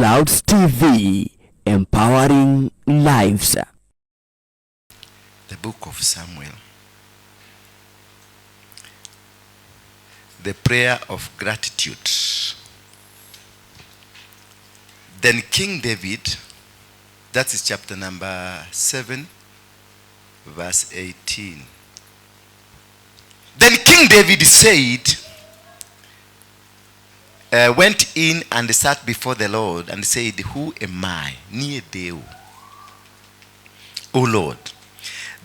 Clouds TV, empowering lives. The book of Samuel. The prayer of gratitude. Then King David, that is chapter number 7, verse 18. Then King David said, went in and sat before the Lord and said, who am I? Near Deo. O Lord,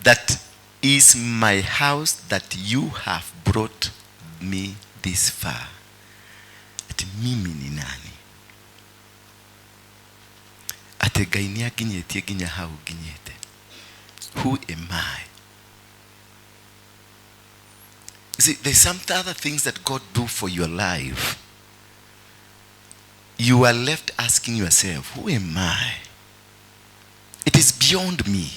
that is my house that you have brought me this far. Ati mimi ni nani? Ate gainia ginyete ginya hau ginyete. Who am I? See, there's some other things that God do for your life. You are left asking yourself, who am I? It is beyond me.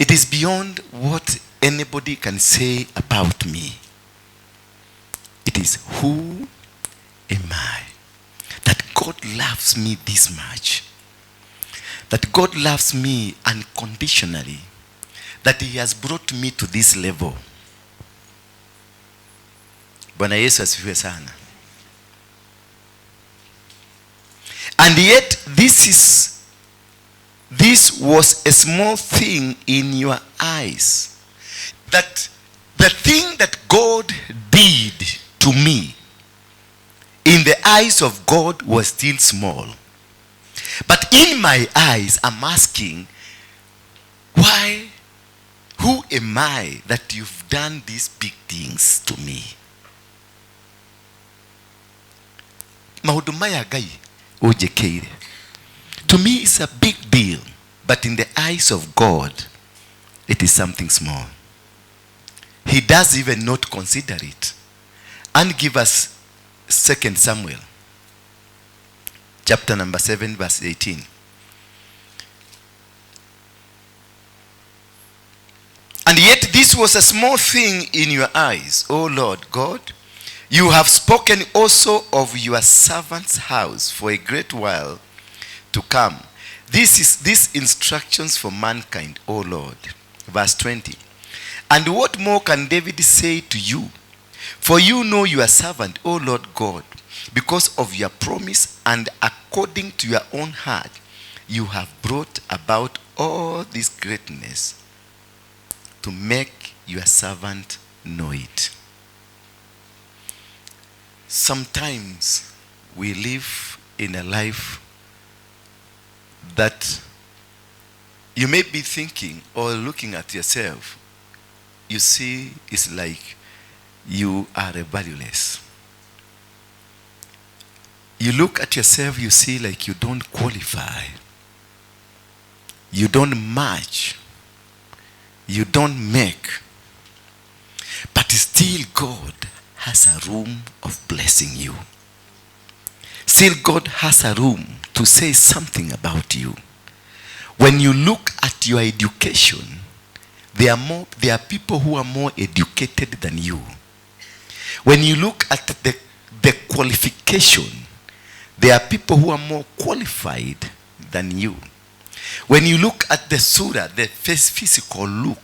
It is beyond what anybody can say about me. It is, who am I? That God loves me this much. That God loves me unconditionally. That He has brought me to this level. Bwana Yesu asifiwe sana. And yet this was a small thing in your eyes. That the thing that God did to me in the eyes of God was still small. But in my eyes, I'm asking, why? Who am I that you've done these big things to me? Mahuduma ya Gai ojekeire. To me, it's a big deal. But in the eyes of God, it is something small. He does even not consider it. And give us 2 Samuel. Chapter number 7, verse 18. And yet this was a small thing in your eyes, O Lord God. You have spoken also of your servant's house for a great while to come. These instructions for mankind, O Lord. Verse 20. And what more can David say to you? For you know your servant, O Lord God, because of your promise and according to your own heart, you have brought about all this greatness to make your servant know it. Sometimes we live in a life that you may be thinking or looking at yourself, you see it's like you are valueless. You look at yourself, you see like you don't qualify. You don't match. You don't make. But still God has a room of blessing you. Still God has a room to say something about you. When you look at your education, there are people who are more educated than you. When you look at the qualification, there are people who are more qualified than you. When you look at the surah, the physical look,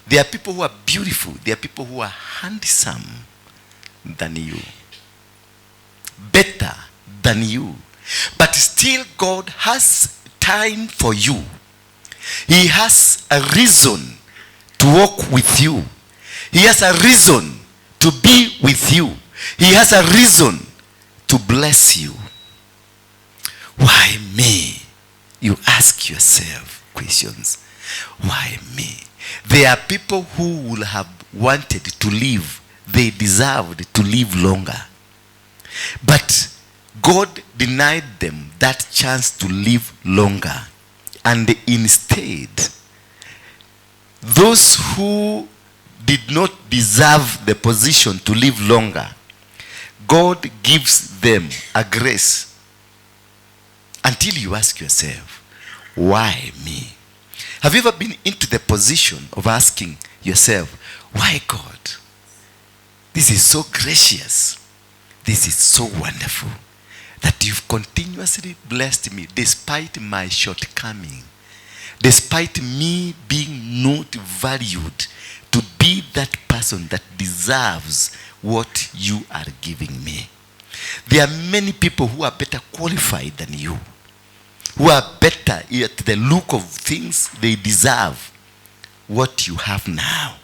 there are people who are beautiful. There are people who are handsome than you. Better than you. But still God has time for you. He has a reason to walk with you. He has a reason to be with you. He has a reason to bless you. Why me? You ask yourself questions. Why me? There are people who will have wanted to live. They deserved to live longer. But God denied them that chance to live longer. And instead, those who did not deserve the position to live longer, God gives them a grace. Until you ask yourself, why me? Have you ever been into the position of asking yourself, why God? This is so gracious. This is so wonderful. that you've continuously blessed me despite my shortcoming, despite me being not valued to be that person that deserves what you are giving me. There are many people who are better qualified than you, who are better at the look of things. They deserve what you have now.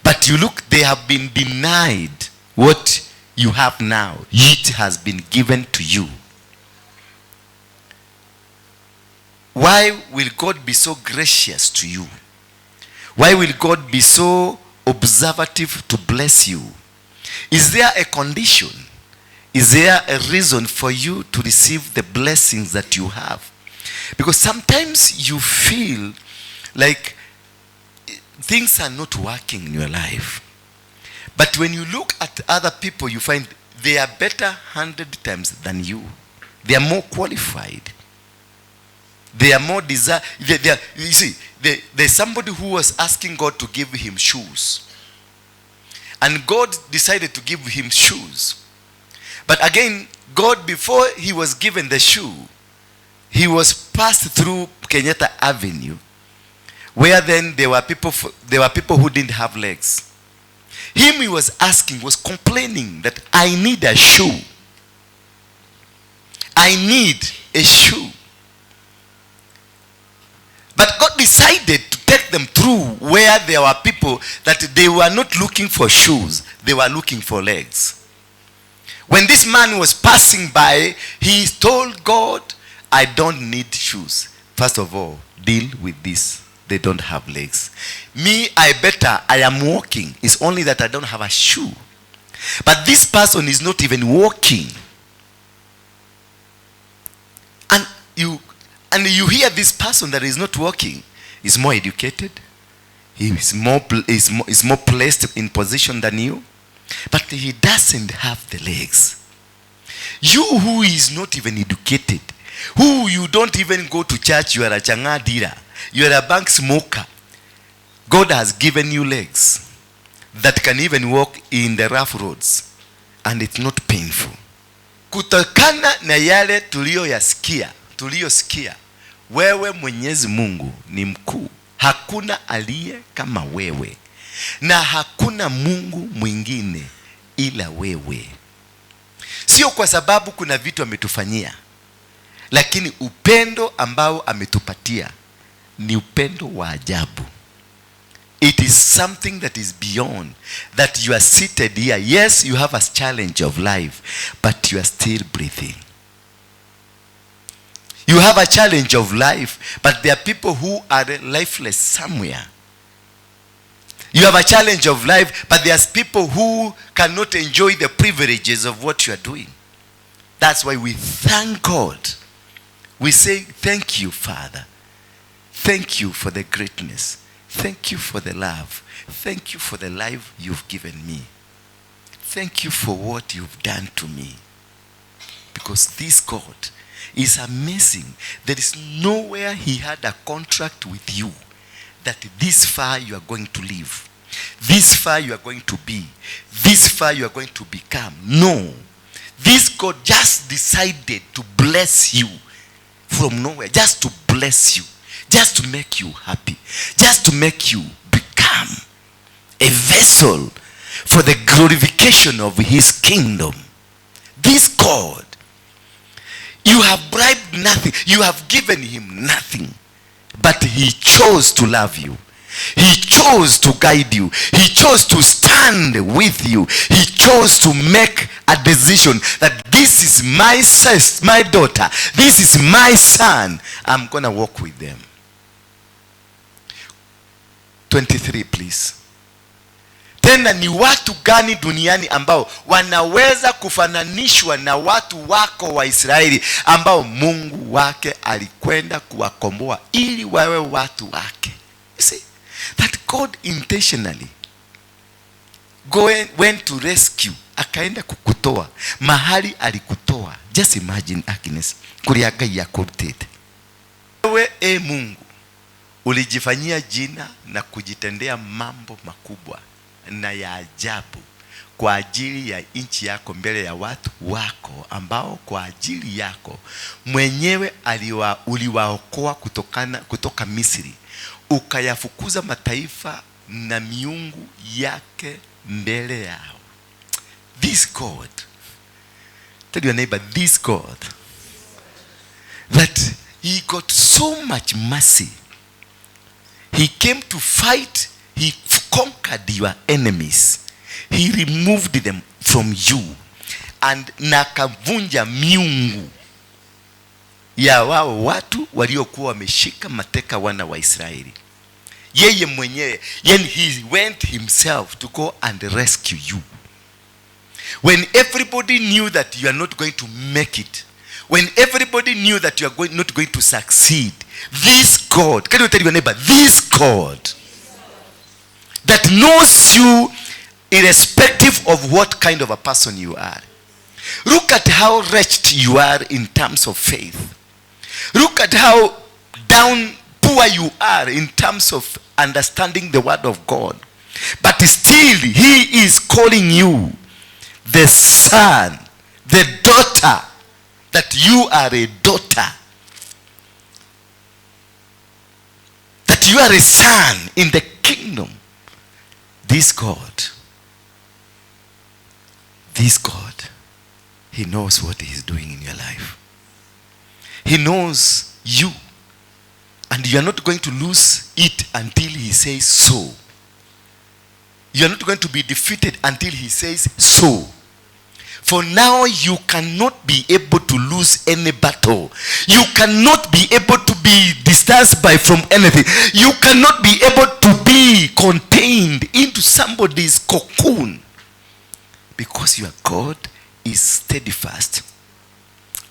But you look, they have been denied what you have now. It has been given to you. Why will God be so gracious to you? Why will God be so observative to bless you? Is there a condition? Is there a reason for you to receive the blessings that you have? Because sometimes you feel like things are not working in your life. But when you look at other people, you find they are better 100 times than you. They are more qualified. They are more desire. You see, there's somebody who was asking God to give him shoes. And God decided to give him shoes. But again, God, before he was given the shoe, he was passed through Kenyatta Avenue, where then there were people who didn't have legs. Him he was asking, was complaining that I need a shoe. I need a shoe. But God decided to take them through where there were people that they were not looking for shoes, they were looking for legs. When this man was passing by, he told God, I don't need shoes. First of all, deal with this. They don't have legs. Me, I am walking. It's only that I don't have a shoe. But this person is not even walking. And you hear this person that is not walking is more educated. He is more placed in position than you. But he doesn't have the legs. You who is not even educated, who you don't even go to church, you are a changa dealer, you are a bank smoker. God has given you legs that can even walk in the rough roads, and it's not painful. Kutokana na yale tuliyosikia, wewe Mwenyezi Mungu ni mkuu. Hakuna aliye kama wewe, na hakuna Mungu mwingine ila wewe. Sio kwa sababu kuna vitu ametufanyia, lakini upendo ambao ametupatia ni upendo wa ajabu. It is something that is beyond that. You are seated here. Yes, you have a challenge of life, but you are still breathing. You have a challenge of life, but there are people who are lifeless somewhere. You have a challenge of life, but there's people who cannot enjoy the privileges of what you are doing. That's why we thank God. We say, thank you, Father. Thank you for the greatness. Thank you for the love. Thank you for the life you've given me. Thank you for what you've done to me. Because this God is amazing. There is nowhere he had a contract with you that this far you are going to live, this far you are going to be, this far you are going to become. No. This God just decided to bless you from nowhere, just to bless you, just to make you happy, just to make you become a vessel for the glorification of his kingdom. This God, you have bribed nothing, you have given him nothing, but he chose to love you. He chose to guide you. He chose to stand with you. He chose to make a decision that this is my sister, my daughter, this is my son. I'm going to walk with them. 23, please. Tena ni watu gani duniani ambao wanaweza kufananishwa na watu wako wa Israeli ambao Mungu wake alikwenda kuwakomboa ili wawe watu wake? You see, that God intentionally went to rescue, akaenda kukutoa mahali alikutoa. Just imagine, Agnes, kuriaga ya kurutete. Wewe Mungu ulijifanyia jina na kujitendea mambo makubwa na ya ajabu kwa ajili ya nchi yako, mbele ya watu wako ambao kwa ajili yako mwenyewe uliwaokoa kutoka Misri, ukayafukuza mataifa na miungu yake mbele yao. This God, tell your neighbor, this God, that he got so much mercy. He came to fight. He conquered your enemies. He removed them from you. And nakavunja miungu ya wao watu waliokuwa wameshika mateka wana wa Israeli. Yeye mwenyewe, and he went himself to go and rescue you. When everybody knew that you are not going to make it, when everybody knew that you are not going to succeed, this God, can you tell your neighbor, this God that knows you irrespective of what kind of a person you are. Look at how wretched you are in terms of faith. Look at how down poor you are in terms of understanding the word of God. But still he is calling you the son, the daughter, that you are a daughter, that you are a son in the kingdom. This God, he knows what he is doing in your life. He knows you, and you are not going to lose it until he says so. You are not going to be defeated until he says so. For now, you cannot be able to lose any battle. You cannot be able to be distanced from anything. You cannot be able to be contained into somebody's cocoon. Because your God is steadfast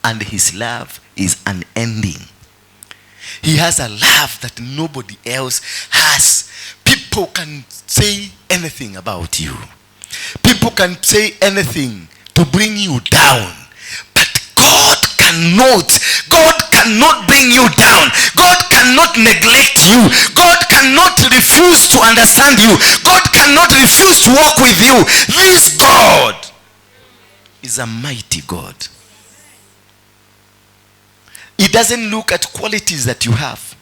and his love is unending. He has a love that nobody else has. People can say anything about you. People can say anything to bring you down. But God cannot bring you down. God cannot neglect you. God cannot refuse to understand you. God cannot refuse to walk with you. This God is a mighty God. He doesn't look at qualities that you have.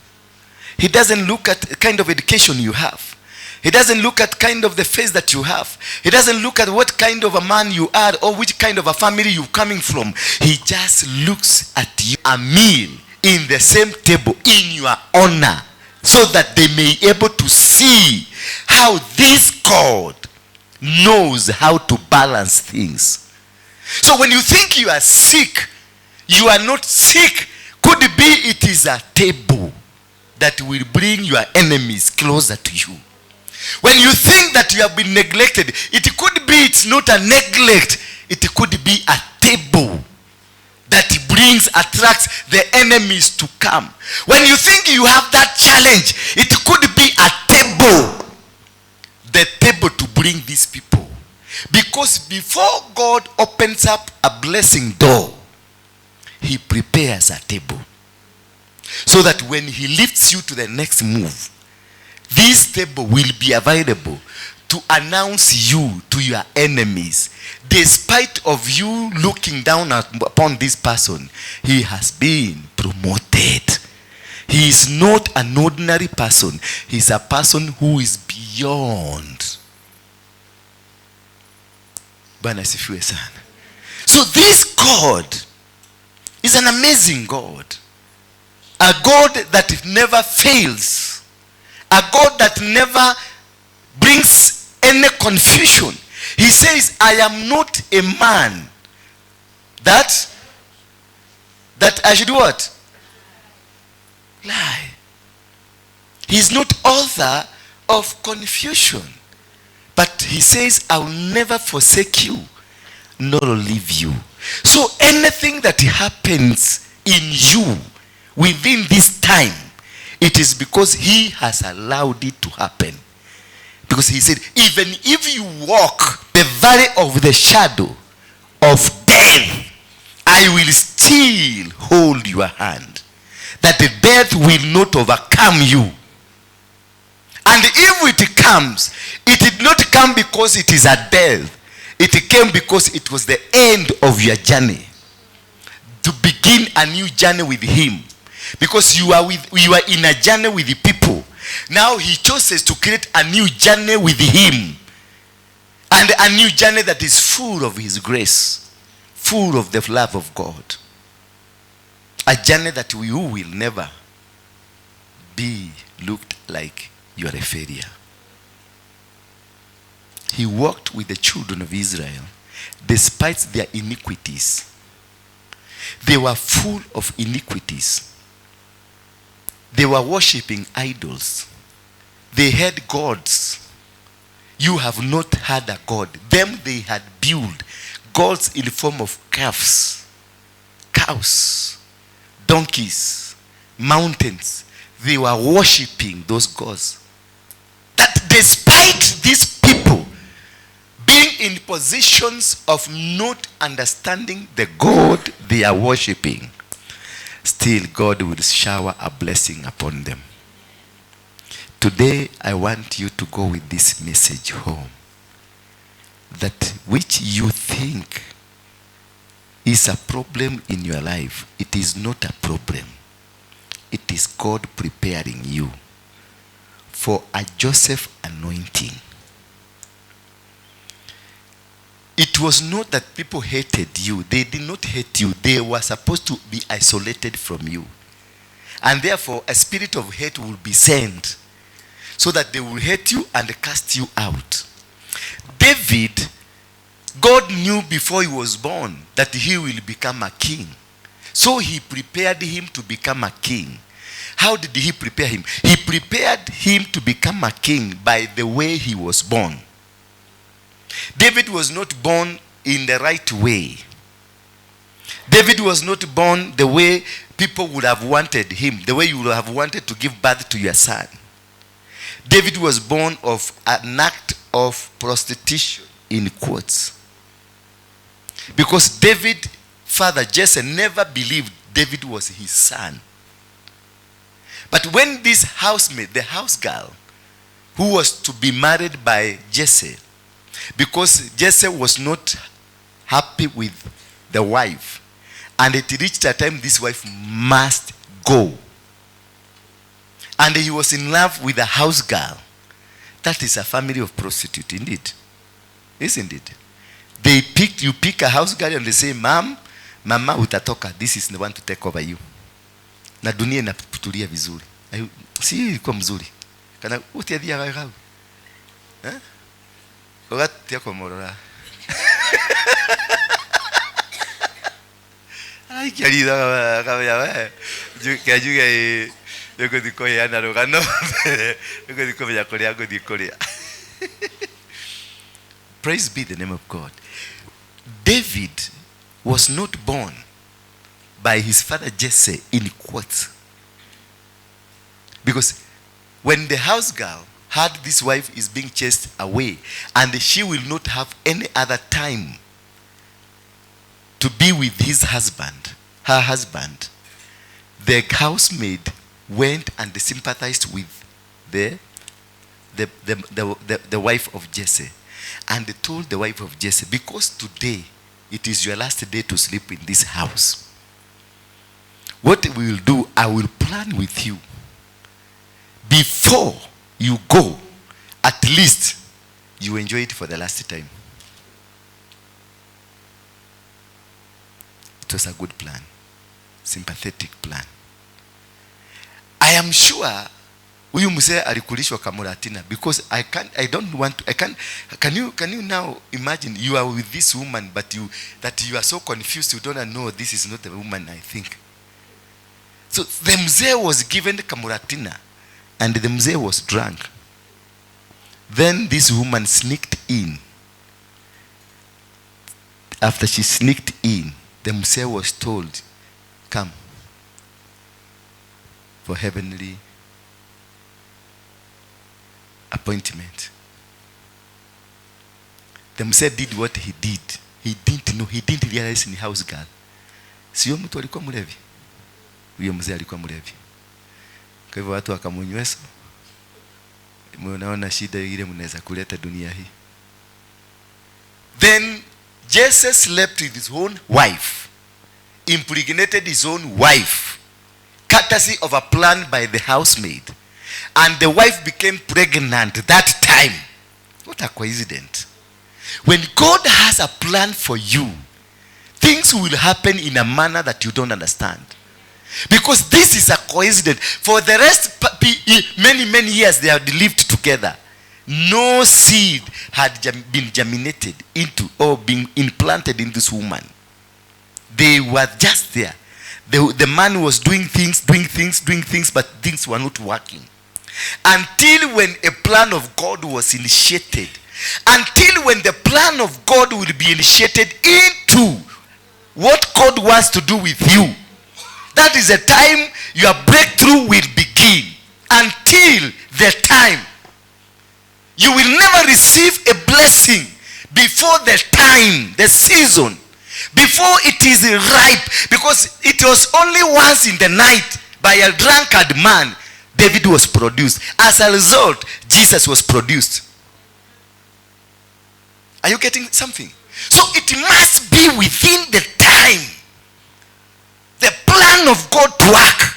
He doesn't look at the kind of education you have. He doesn't look at kind of the face that you have. He doesn't look at what kind of a man you are or which kind of a family you're coming from. He just looks at you, a meal in the same table in your honor, so that they may be able to see how this God knows how to balance things. So when you think you are sick, you are not sick. Could it be it is a table that will bring your enemies closer to you? When you think that you have been neglected, it could be it's not a neglect. It could be a table that attracts the enemies to come. When you think you have that challenge, it could be a table. The table to bring these people. Because before God opens up a blessing door, he prepares a table. So that when he lifts you to the next move, this table will be available to announce you to your enemies. Despite of you looking down upon this person, he has been promoted. He is not an ordinary person. He is a person who is beyond. Bwana asifiwe sana. So this God is an amazing God. A God that never fails. A God that never brings any confusion. He says, I am not a man that I should what? Lie. He is not author of confusion. But he says, I will never forsake you, nor leave you. So anything that happens in you within this time, it is because he has allowed it to happen. Because he said, even if you walk the valley of the shadow of death, I will still hold your hand, that the death will not overcome you. And if it comes, it did not come because it is a death. It came because it was the end of your journey. To begin a new journey with him. Because you are in a journey with the people. Now he chooses to create a new journey with him. And a new journey that is full of his grace. Full of the love of God. A journey that you will never be looked like you are a failure. He walked with the children of Israel despite their iniquities. They were full of iniquities. They were worshipping idols. They had gods. You have not had a god. Them they had built gods in the form of calves, cows, donkeys, mountains. They were worshipping those gods. That despite these people being in positions of not understanding the God they are worshipping, still God will shower a blessing upon them. Today I want you to go with this message home. That which you think is a problem in your life, it is not a problem. It is God preparing you for a Joseph anointing. It was not that people hated you. They did not hate you. They were supposed to be isolated from you. And therefore, a spirit of hate will be sent so that they will hate you and cast you out. David, God knew before he was born that he will become a king. So he prepared him to become a king. How did he prepare him? He prepared him to become a king by the way he was born. David was not born in the right way. David was not born the way people would have wanted him, the way you would have wanted to give birth to your son. David was born of an act of prostitution, in quotes. Because David's father, Jesse, never believed David was his son. But when this housemaid, the house girl, who was to be married by Jesse, because Jesse was not happy with the wife, and it reached a time this wife must go, and he was in love with a house girl. That is a family of prostitutes, indeed. Isn't it? You pick a house girl and they say, Mama utatoka, this is the one to take over you. Na dunia inaputulia vizuri. Si ilikuwa mzuri. Kana utiadia gagau. Ogatia kwa morora. Ai querida kabya we. Kajuga yoko dikoya ana rogano. Yoko dikoya korea go dikoya. Praise be the name of God. David was not born by his father Jesse in quotes. Because when the house girl heard this wife is being chased away and she will not have any other time to be with her husband, the housemaid went and sympathized with the wife of Jesse. And they told the wife of Jesse, because today it is your last day to sleep in this house, what we will do, I will plan with you. Before you go, at least you enjoy it for the last time. It was a good plan, sympathetic plan. I am sure huyu mzee alikulishwa kamuratina, because can you now imagine you are with this woman but you are so confused, you don't know this is not the woman I think. So the mzee was given kamuratina and the mzee was drunk. Then this woman sneaked in. After she sneaked in, the mzee was told, come for heavenly appointment. The mzee did what he did. He didn't know, he didn't realize in the house girl. Sio mtu alikuwa mlevi. Huyo mzee alikuwa mlevi. Kwa hivyo watu wakamunyweso. Mnaona shida ile mnaweza kuleta dunia hii. Then Jesse slept with his own wife, impregnated his own wife, courtesy of a plan by the housemaid. And the wife became pregnant that time. What a coincidence. When God has a plan for you, things will happen in a manner that you don't understand. Because this is a coincidence. For the rest, many years they have lived together. No seed had been germinated into or been implanted in this woman. They were just there. The man was doing things, but things were not working. Until when a plan of God was initiated. Until when the plan of God will be initiated into what God wants to do with you. That is the time your breakthrough will begin. Until the time. You will never receive a blessing before the time, the season, before it is ripe. Because it was only once in the night by a drunkard man David was produced. As a result, Jesus was produced. Are you getting something? So it must be within the time. The plan of God to work.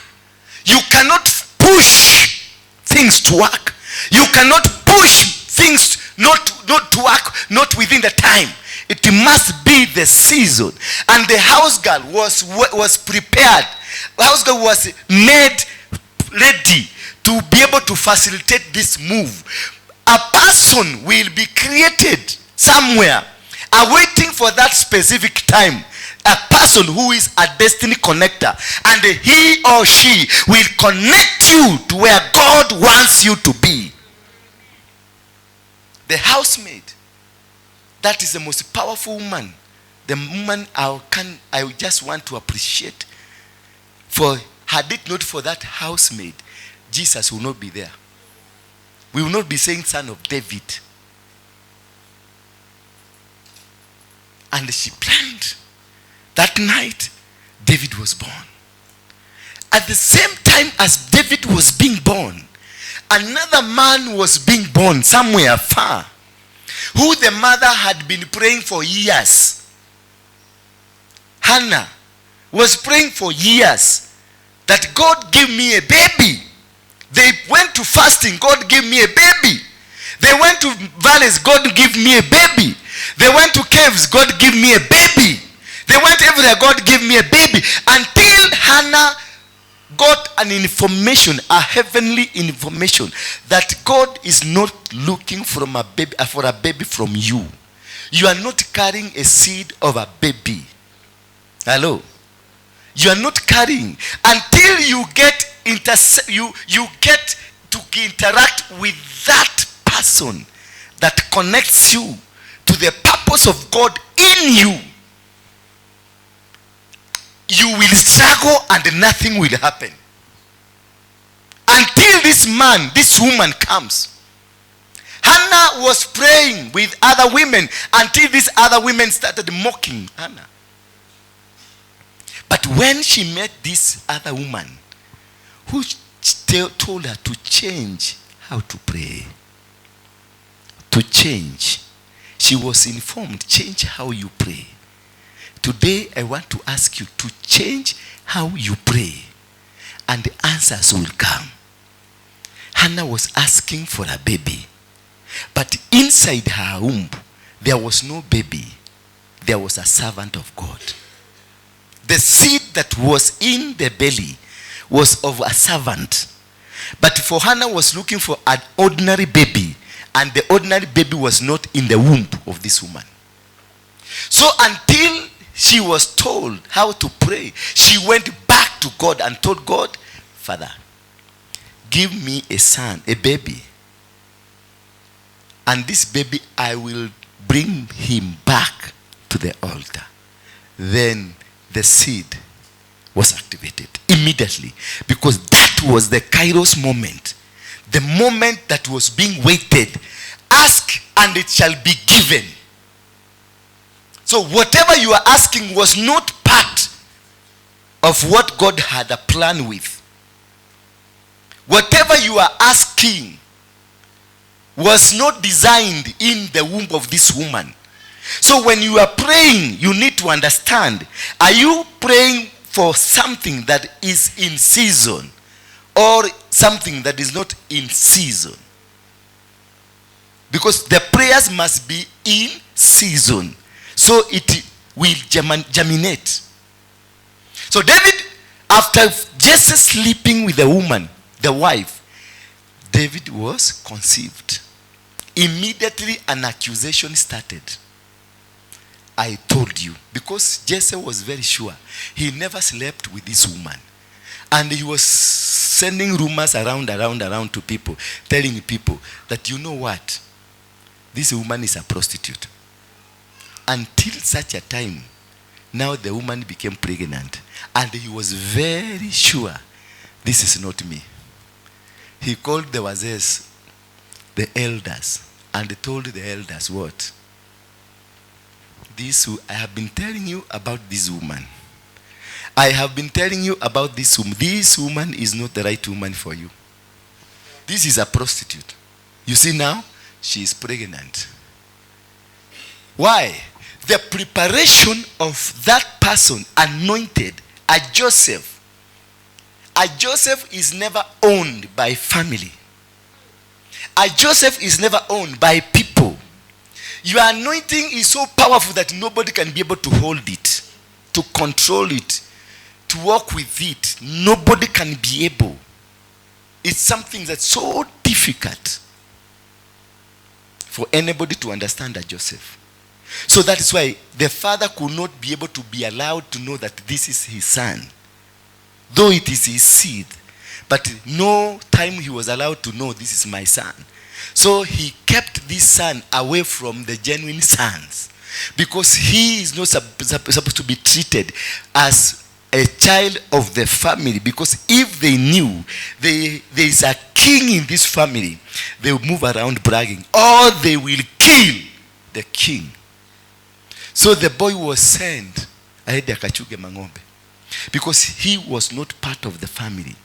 You cannot push things to work. You cannot push things not to work, not within the time. It must be the season. And the house girl was prepared. The house girl was made ready to be able to facilitate this move. A person will be created somewhere, awaiting for that specific time. A person who is a destiny connector, and he or she will connect you to where God wants you to be. The housemaid, that is the most powerful woman. The woman I just want to appreciate. For had it not for that housemaid, Jesus will not be there. We will not be saying son of David. And she planned. That night, David was born. At the same time as David was being born, another man was being born somewhere far, who the mother had been praying for years. Hannah was praying for years that God give me a baby. They went to fasting, God gave me a baby. They went to valleys, God give me a baby. They went to caves, God give me a baby. They went everywhere, God gave me a baby. Until Hannah got an information, a heavenly information, that God is not looking for a baby from you. You are not carrying a seed of a baby. Hello? You are not carrying until you get you get to interact with that person that connects you to the purpose of God in you. You will struggle and nothing will happen. Until this woman comes. Hannah was praying with other women until these other women started mocking Hannah. But when she met this other woman who told her to change how to pray, to change, she was informed, change how you pray. Today I want to ask you to change how you pray, and the answers will come. Hannah was asking for a baby, but inside her womb there was no baby. There was a servant of God. The seed that was in the belly was of a servant. But for Hannah was looking for an ordinary baby, and the ordinary baby was not in the womb of this woman. So until she was told how to pray, she went back to God and told God, Father, give me a son, a baby. And this baby, I will bring him back to the altar. Then the seed was activated immediately, because that was the Kairos moment, the moment that was being waited. Ask and it shall be given. So whatever you are asking was not part of what God had a plan with. Whatever you are asking was not designed in the womb of this woman. So when you are praying, you need to understand, are you praying for something that is in season or something that is not in season? Because the prayers must be in season, so it will germinate. So David, after Jesse sleeping with the woman, the wife, David was conceived. Immediately an accusation started. I told you. Because Jesse was very sure he never slept with this woman. And he was sending rumors around to people, telling people that, you know what? This woman is a prostitute. Until such a time, now the woman became pregnant. And he was very sure, this is not me. He called the wazes, the elders, and told the elders what? I have been telling you about this woman. I have been telling you about this woman. This woman is not the right woman for you. This is a prostitute. You see now, she is pregnant. Why? The preparation of that person anointed, a Joseph. A Joseph is never owned by family. A Joseph is never owned by people. Your anointing is so powerful that nobody can be able to hold it, to control it, to work with it. Nobody can be able. It's something that's so difficult for anybody to understand a Joseph. So that is why the father could not be able to be allowed to know that this is his son, though it is his seed. But no time he was allowed to know this is my son. So he kept this son away from the genuine sons, because he is not supposed to be treated as a child of the family. Because if they knew there is a king in this family, they will move around bragging, or they will kill the king. So the boy was sent aende akachuge mang'ombe, because he was not part of the family.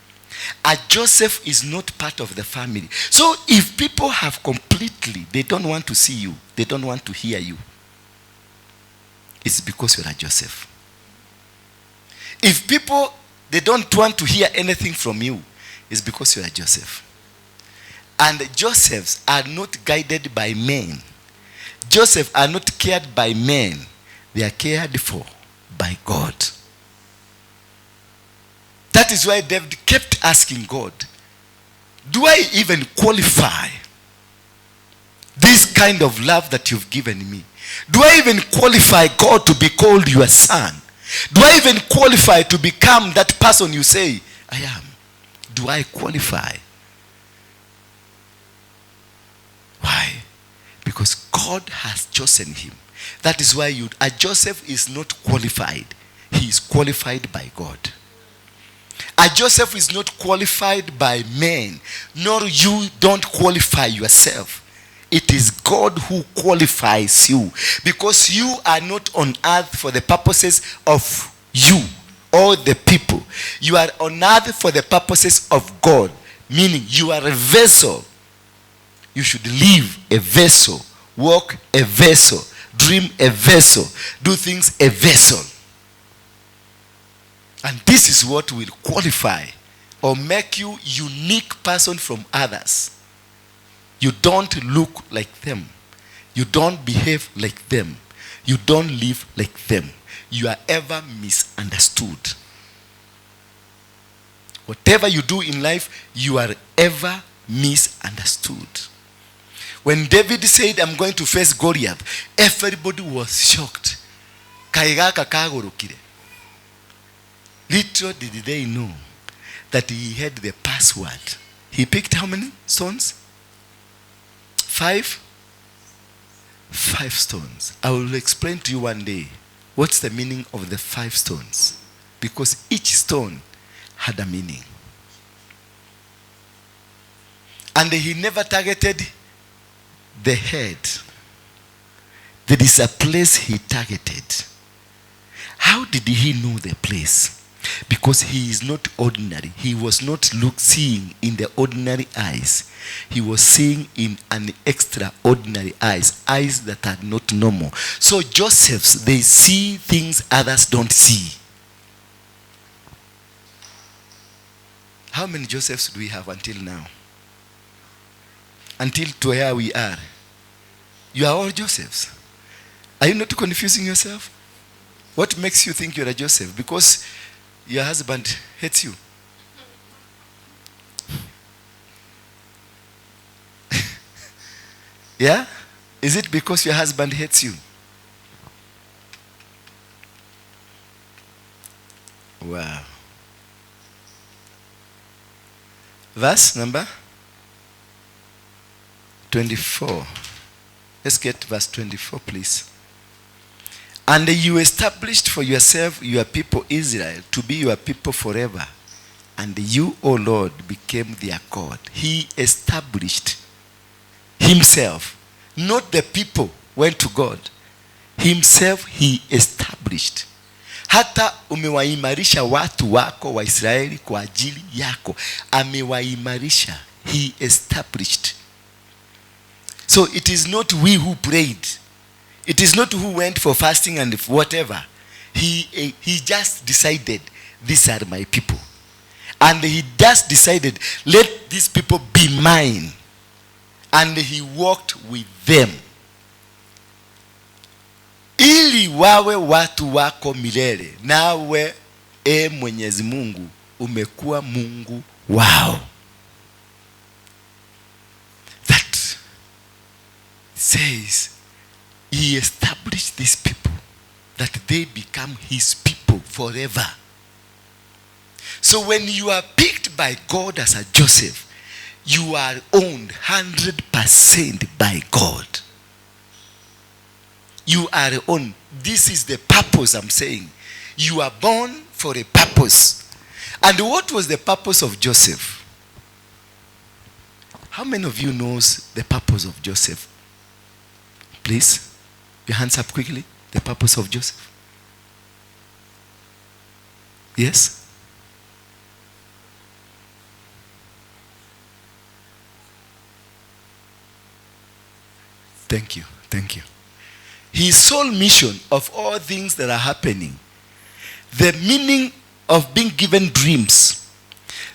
A Joseph is not part of the family. So if people have completely, they don't want to see you, they don't want to hear you, it's because you're a Joseph. If people, they don't want to hear anything from you, it's because you're a Joseph. And Josephs are not guided by men. Josephs are not cared by men. They are cared for by God. That is why David kept asking God, do I even qualify this kind of love that you've given me? Do I even qualify, God, to be called your son? Do I even qualify to become that person you say I am? Do I qualify? Why? Because God has chosen him. That is why a Joseph is not qualified. He is qualified by God. A Joseph is not qualified by men, nor you don't qualify yourself. It is God who qualifies you, because you are not on earth for the purposes of you or the people. You are on earth for the purposes of God, meaning you are a vessel. You should live a vessel, walk a vessel, dream a vessel, do things a vessel. And this is what will qualify or make you unique person from others. You don't look like them. You don't behave like them. You don't live like them. You are ever misunderstood. Whatever you do in life, you are ever misunderstood. When David said, I'm going to face Goliath, everybody was shocked. Little did they know that he had the password. He picked how many stones? 5? 5 stones. I will explain to you one day what's the meaning of the 5 stones. Because each stone had a meaning. And he never targeted the head. There is a place he targeted. How did he know the place? Because he is not ordinary. He was not seeing in the ordinary eyes. He was seeing in an extraordinary eyes that are not normal. So Josephs, they see things others don't see. How many Josephs do we have until now? Until to where we are. You are all Josephs. Are you not confusing yourself? What makes you think you're a Joseph? Because your husband hates you. Yeah? Is it because your husband hates you? Wow. Verse number 24. Let's get verse 24, please. And you established for yourself your people Israel to be your people forever. And you, O Lord, became their God. He established himself. Not the people went to God. Himself he established. Hata umewaimarisha watu wako wa Israeli kwa ajili yako. Amewaimarisha. He established. So it is not we who prayed. It is not who went for fasting and whatever. He just decided, these are my people. And he just decided, let these people be mine. And he walked with them. Ili wawe watu wako milele. Nawe Mwenyezi Mungu umekuwa Mungu wao. That says he established these people that they become his people forever. So when you are picked by God as a Joseph, you are owned 100% by God. You are owned. This is the purpose I'm saying. You are born for a purpose. And what was the purpose of Joseph? How many of you knows the purpose of Joseph? Please, your hands up quickly. The purpose of Joseph. Yes? Thank you. Thank you. His sole mission of all things that are happening, the meaning of being given dreams,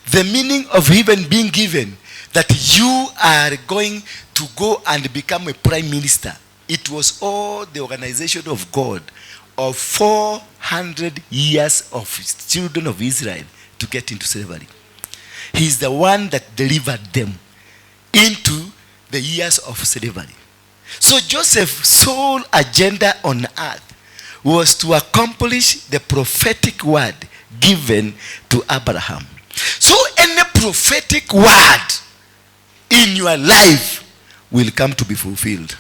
the meaning of even being given that you are going to go and become a prime minister. It was all the organization of God of 400 years of children of Israel to get into slavery. He's the one that delivered them into the years of slavery. So Joseph's sole agenda on earth was to accomplish the prophetic word given to Abraham. So any prophetic word in your life will come to be fulfilled.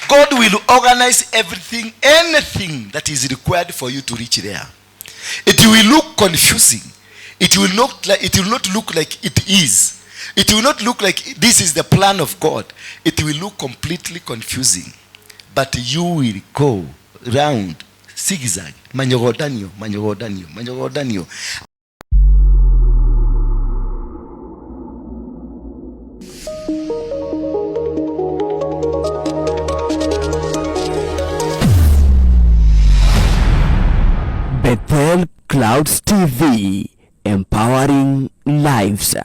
God will organize everything, anything that is required for you to reach there. It will look confusing. It will not look like it is. It will not look like this is the plan of God. It will look completely confusing. But you will go round, zigzag, manyogodanyo, manyogodanyo, manyogodanyo. Bethel Clouds TV, empowering lives.